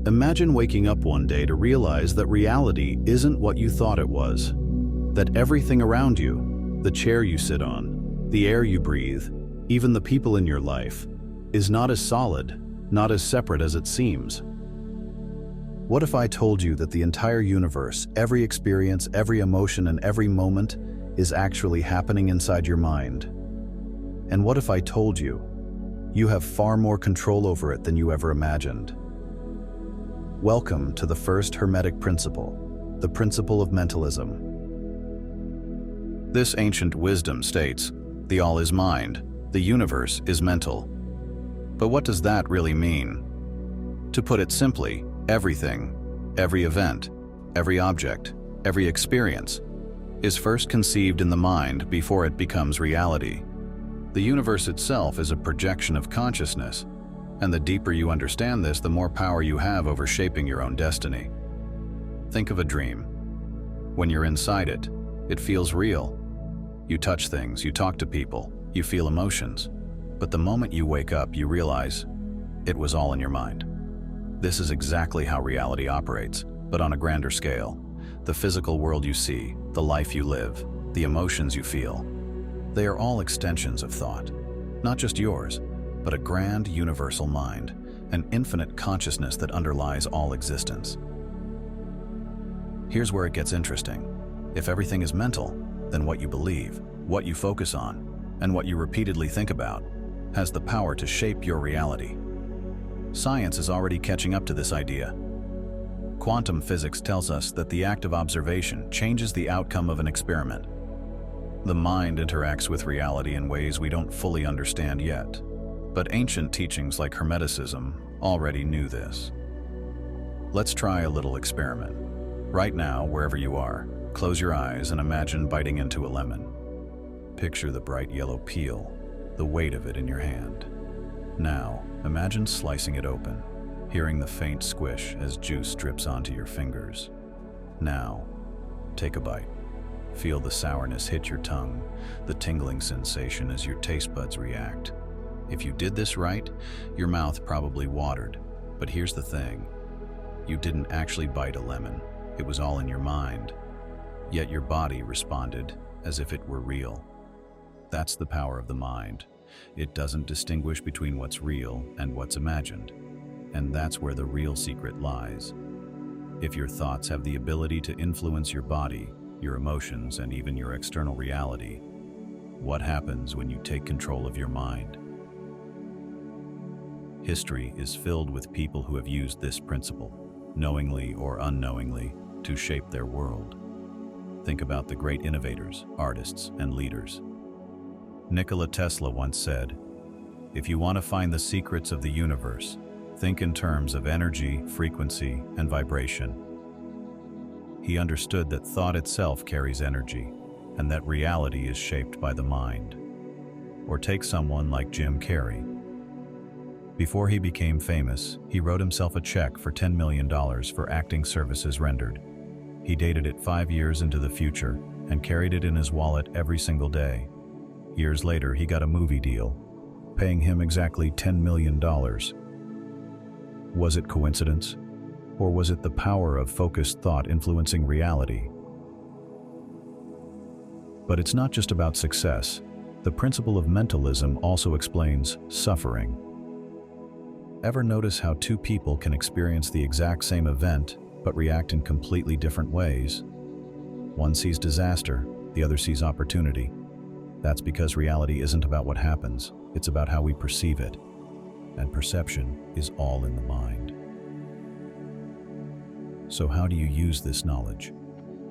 Imagine waking up one day to realize that reality isn't what you thought it was. That everything around you, the chair you sit on, the air you breathe, even the people in your life, is not as solid, not as separate as it seems. What if I told you that the entire universe, every experience, every emotion, and every moment is actually happening inside your mind? And what if I told you, you have far more control over it than you ever imagined? Welcome to the First Hermetic Principle, the Principle of Mentalism. This ancient wisdom states, the all is mind, the universe is mental. But what does that really mean? To put it simply, everything, every event, every object, every experience, is first conceived in the mind before it becomes reality. The universe itself is a projection of consciousness, and the deeper you understand this, the more power you have over shaping your own destiny. Think of a dream. When you're inside it, it feels real. You touch things, you talk to people, you feel emotions. But the moment you wake up, you realize it was all in your mind. This is exactly how reality operates, but on a grander scale. The physical world you see, the life you live, the emotions you feel, they are all extensions of thought. Not just yours, but a grand universal mind, an infinite consciousness that underlies all existence. Here's where it gets interesting. If everything is mental, then what you believe, what you focus on, and what you repeatedly think about has the power to shape your reality. Science is already catching up to this idea. Quantum physics tells us that the act of observation changes the outcome of an experiment. The mind interacts with reality in ways we don't fully understand yet. But ancient teachings like Hermeticism already knew this. Let's try a little experiment. Right now, wherever you are, close your eyes and imagine biting into a lemon. Picture the bright yellow peel, the weight of it in your hand. Now, imagine slicing it open, hearing the faint squish as juice drips onto your fingers. Now, take a bite. Feel the sourness hit your tongue, the tingling sensation as your taste buds react. If you did this right, your mouth probably watered. But here's the thing. You didn't actually bite a lemon. It was all in your mind. Yet your body responded as if it were real. That's the power of the mind. It doesn't distinguish between what's real and what's imagined. And that's where the real secret lies. If your thoughts have the ability to influence your body, your emotions, and even your external reality, what happens when you take control of your mind? History is filled with people who have used this principle, knowingly or unknowingly, to shape their world. Think about the great innovators, artists, and leaders. Nikola Tesla once said, "If you want to find the secrets of the universe, think in terms of energy, frequency, and vibration." He understood that thought itself carries energy, and that reality is shaped by the mind. Or take someone like Jim Carrey. Before he became famous, he wrote himself a check for $10 million for acting services rendered. He dated it 5 years into the future and carried it in his wallet every single day. Years later, he got a movie deal, paying him exactly $10 million. Was it coincidence? Or was it the power of focused thought influencing reality? But it's not just about success. The principle of mentalism also explains suffering. Ever notice how two people can experience the exact same event, but react in completely different ways? One sees disaster, the other sees opportunity. That's because reality isn't about what happens, it's about how we perceive it. And perception is all in the mind. So how do you use this knowledge?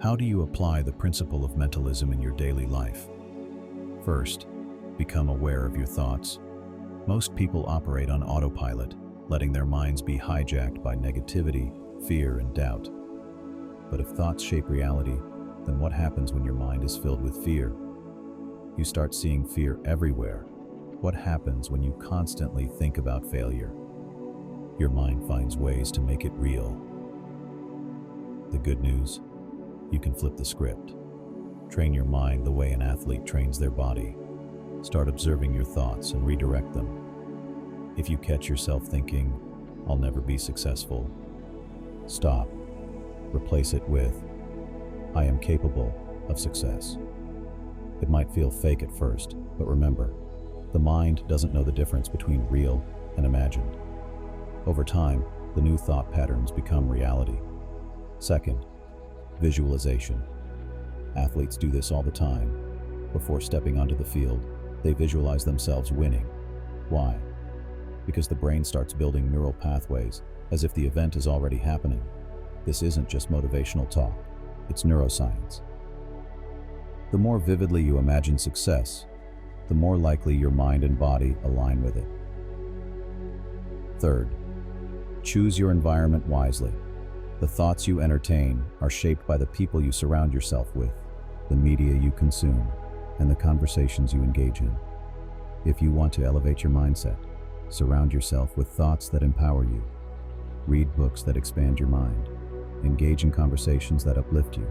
How do you apply the principle of mentalism in your daily life? First, become aware of your thoughts. Most people operate on autopilot, letting their minds be hijacked by negativity, fear, and doubt. But if thoughts shape reality, then what happens when your mind is filled with fear? You start seeing fear everywhere. What happens when you constantly think about failure? Your mind finds ways to make it real. The good news? You can flip the script. Train your mind the way an athlete trains their body. Start observing your thoughts and redirect them. If you catch yourself thinking, "I'll never be successful," Stop. Replace it with, I am capable of success. It might feel fake at first, but remember, the mind doesn't know the difference between real and imagined. Over time, the new thought patterns become reality. Second, visualization. Athletes do this all the time. Before stepping onto the field, they visualize themselves winning. Why? Because the brain starts building neural pathways as if the event is already happening. This isn't just motivational talk, it's neuroscience. The more vividly you imagine success, the more likely your mind and body align with it. Third, choose your environment wisely. The thoughts you entertain are shaped by the people you surround yourself with, the media you consume, and the conversations you engage in. If you want to elevate your mindset, surround yourself with thoughts that empower you. Read books that expand your mind. Engage in conversations that uplift you.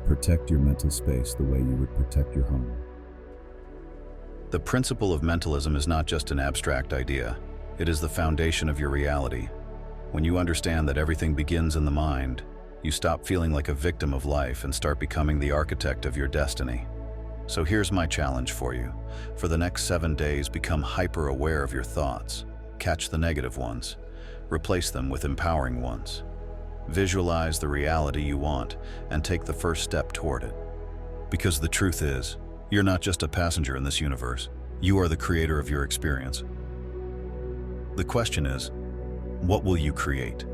Protect your mental space the way you would protect your home. The principle of mentalism is not just an abstract idea. It is the foundation of your reality. When you understand that everything begins in the mind, you stop feeling like a victim of life and start becoming the architect of your destiny. So here's my challenge for you. For the next 7 days, become hyper-aware of your thoughts. Catch the negative ones. Replace them with empowering ones. Visualize the reality you want and take the first step toward it. Because the truth is, you're not just a passenger in this universe. You are the creator of your experience. The question is, what will you create?